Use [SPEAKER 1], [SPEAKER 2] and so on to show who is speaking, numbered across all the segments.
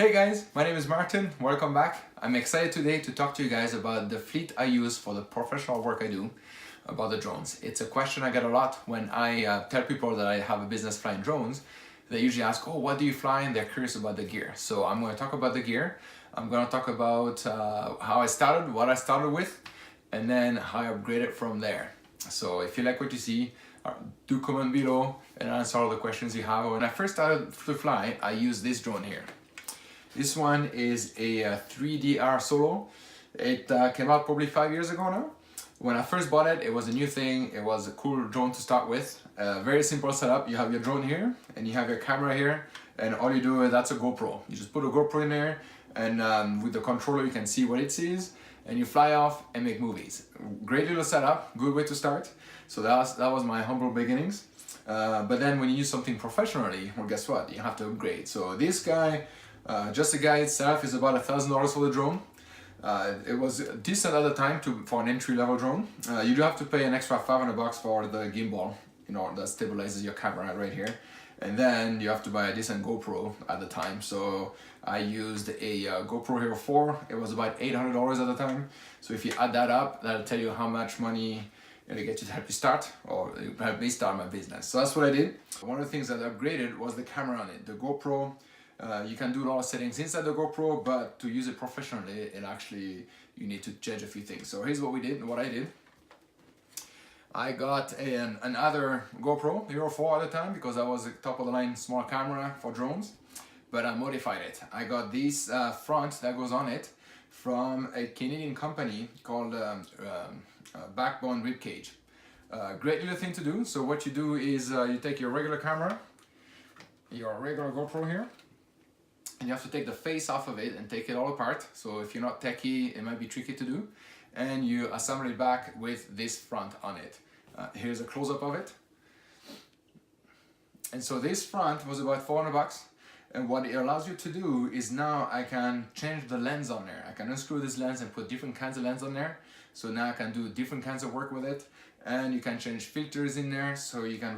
[SPEAKER 1] Hey guys, my name is Martin, welcome back. I'm excited today to talk to you guys about the fleet I use for the professional work I do about the drones. It's a question I get a lot when I tell people that I have a business flying drones. They usually ask, oh, what do you fly? And they're curious about the gear. So I'm going to talk about the gear. I'm going to talk about how I started, what I started with, and then how I upgraded from there. So if you like what you see, do comment below and answer all the questions you have. When I first started to fly, I used this drone here. This one is a 3DR Solo. It came out probably 5 years ago now. When I first bought it, it was a new thing. It was a cool drone to start with. Very simple setup. You have your drone here and you have your camera here, and all you do is that's a GoPro. You just put a GoPro in there, and with the controller you can see what it sees, and you fly off and make movies. Great little setup, good way to start. So that was my humble beginnings. But then when you use something professionally, well, guess what? You have to upgrade. So this guy, just the guy itself, is about $1,000 for the drone. It was decent at the time for an entry-level drone. You do have to pay an extra $500 for the gimbal, that stabilizes your camera right here. And then you have to buy a decent GoPro at the time. So I used a GoPro Hero 4. It was about $800 at the time. So if you add that up, that'll tell you how much money it'll get you to help you start, or help me start my business. So that's what I did. One of the things that I upgraded was the camera on it. The GoPro, you can do a lot of settings inside the GoPro, but to use it professionally, you need to change a few things. So here's what I did. I got another GoPro Hero 4 at the time because I was a top of the line small camera for drones, but I modified it. I got this front that goes on it from a Canadian company called Backbone Ribcage. Great little thing to do. So what you do is you take your regular camera, your regular GoPro here, and you have to take the face off of it and take it all apart. So if you're not techie, it might be tricky to do. And you assemble it back with this front on it. Here's a close-up of it. And so this front was about $400. And what it allows you to do is now I can change the lens on there. I can unscrew this lens and put different kinds of lens on there. So now I can do different kinds of work with it. And you can change filters in there, so you can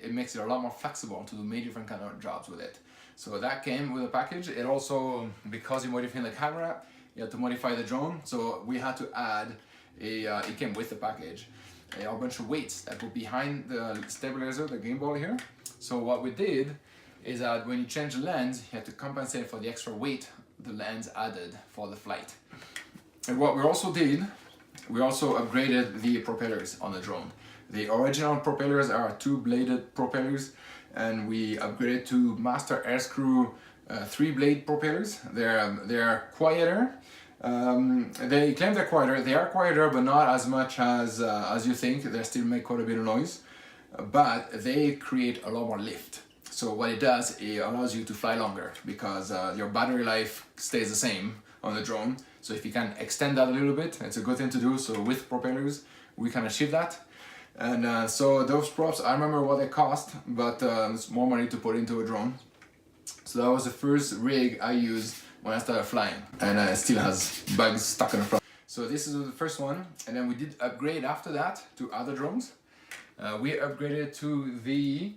[SPEAKER 1] it makes it a lot more flexible to do many different kind of jobs with it. So that came with a package. It also, because you're modifying the camera, you have to modify the drone. So we had to add it came with the package, a whole bunch of weights that go behind the stabilizer, the gimbal here. So what we did is that when you change the lens, you have to compensate for the extra weight the lens added for the flight. And what we also did, we also upgraded the propellers on the drone. The original propellers are 2-bladed propellers, and we upgraded to Master Air Screw 3-blade propellers. They're quieter. They claim they're quieter. They are quieter, but not as much as you think. They still make quite a bit of noise, but they create a lot more lift. So what it does, it allows you to fly longer because your battery life stays the same on the drone. So if you can extend that a little bit, it's a good thing to do. So with propellers, we can achieve that. And so those props, I remember what they cost, but it's more money to put into a drone. So that was the first rig I used when I started flying, and it still has bugs stuck in the front. So this is the first one, and then we did upgrade after that to other drones. We upgraded to the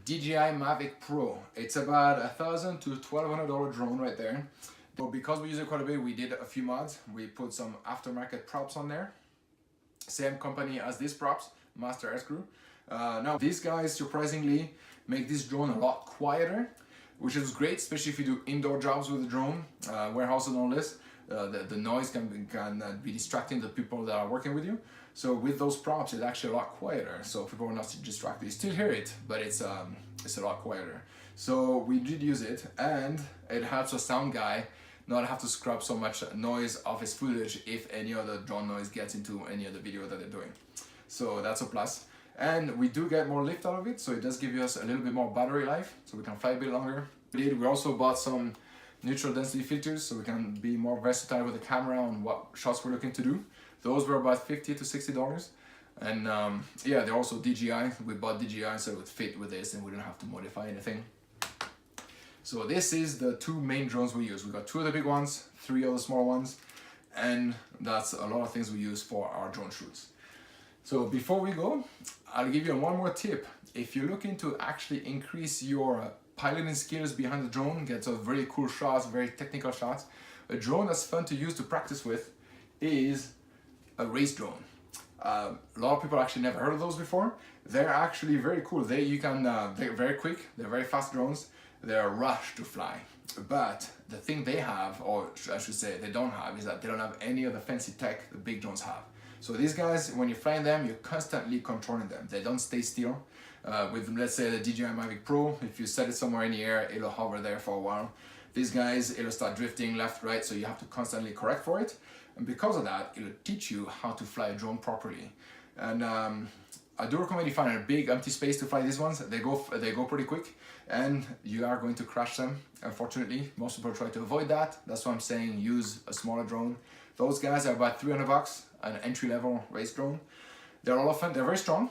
[SPEAKER 1] DJI Mavic Pro. It's about $1,000 to $1,200 drone right there. But because we use it quite a bit, we did a few mods. We put some aftermarket props on there. Same company as these props, Master Air Screw. Now these guys surprisingly make this drone a lot quieter, which is great, especially if you do indoor jobs with the drone, warehouses and all this. The noise can be distracting the people that are working with you. So with those props, it's actually a lot quieter. So people are not distracted. You still hear it, but it's a lot quieter. So we did use it, and it helps a sound guy not have to scrub so much noise off his footage if any other drone noise gets into any other video that they're doing. So that's a plus. And we do get more lift out of it, so it does give us a little bit more battery life, so we can fly a bit longer. We also bought some neutral density filters, so we can be more versatile with the camera on what shots we're looking to do. Those were about $50 to $60. And yeah, they're also DJI. We bought DJI so it would fit with this and we didn't have to modify anything. So this is the two main drones we use. We got 2 of the big ones, 3 of the small ones, and that's a lot of things we use for our drone shoots. So before we go, I'll give you one more tip. If you're looking to actually increase your piloting skills behind the drone, get some very cool shots, very technical shots. A drone that's fun to use to practice with is a race drone. A lot of people actually never heard of those before. They're actually very cool. They're very quick, they're very fast drones. They're a rush to fly. But the thing they have, or I should say they don't have, is that they don't have any of the fancy tech the big drones have. So these guys, when you're flying them, you're constantly controlling them. They don't stay still. With, let's say, the DJI Mavic Pro, if you set it somewhere in the air, it'll hover there for a while. These guys, it'll start drifting left, right, so you have to constantly correct for it. And because of that, it'll teach you how to fly a drone properly. And I do recommend you find a big empty space to fly these ones. They go pretty quick, and you are going to crash them, unfortunately. Most people try to avoid that. That's why I'm saying use a smaller drone. Those guys are about $300, an entry-level race drone. They're all fun, they're very strong.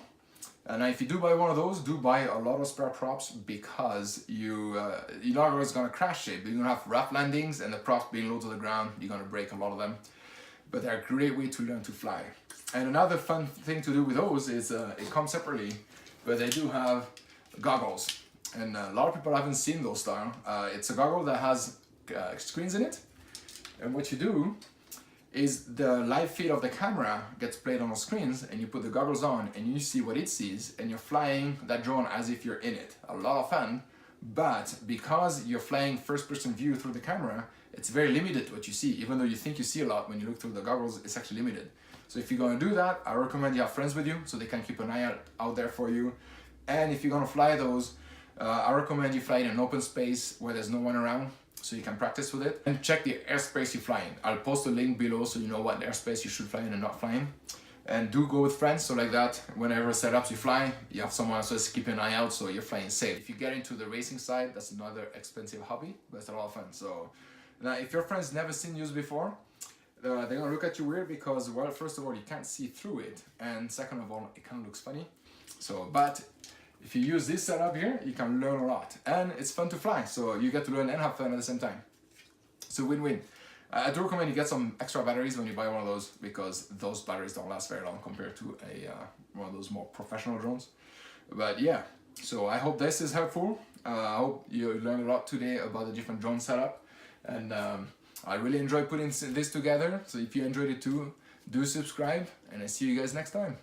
[SPEAKER 1] And if you do buy one of those, do buy a lot of spare props, because you're not always gonna crash it, but you're gonna have rough landings, and the props being low to the ground, you're gonna break a lot of them. But they're a great way to learn to fly. And another fun thing to do with those is it comes separately, but they do have goggles. And a lot of people haven't seen those style. It's a goggle that has screens in it. And what you do is the live feed of the camera gets played on the screens, and you put the goggles on and you see what it sees, and you're flying that drone as if you're in it. A lot of fun, but because you're flying first-person view through the camera, it's very limited what you see. Even though you think you see a lot when you look through the goggles, it's actually limited. So if you're gonna do that, I recommend you have friends with you so they can keep an eye out there for you. And if you're gonna fly those, I recommend you fly in an open space where there's no one around, so you can practice with it. And check the airspace you fly in. I'll post a link below so you know what airspace you should fly in and not fly in. And do go with friends, so like that, whenever setups you fly, you have someone else that's keeping an eye out, so you're flying safe. If you get into the racing side, that's another expensive hobby, but it's a lot of fun. So now, if your friends never seen you before, they're gonna look at you weird, because, well, first of all, you can't see through it, and second of all, it kind of looks funny. So, but if you use this setup here, you can learn a lot, and it's fun to fly, so you get to learn and have fun at the same time. So win-win. I do recommend you get some extra batteries when you buy one of those, because those batteries don't last very long compared to one of those more professional drones. But yeah, so I hope this is helpful. I hope you learned a lot today about the different drone setup, and I really enjoyed putting this together. So if you enjoyed it too, do subscribe, and I see you guys next time.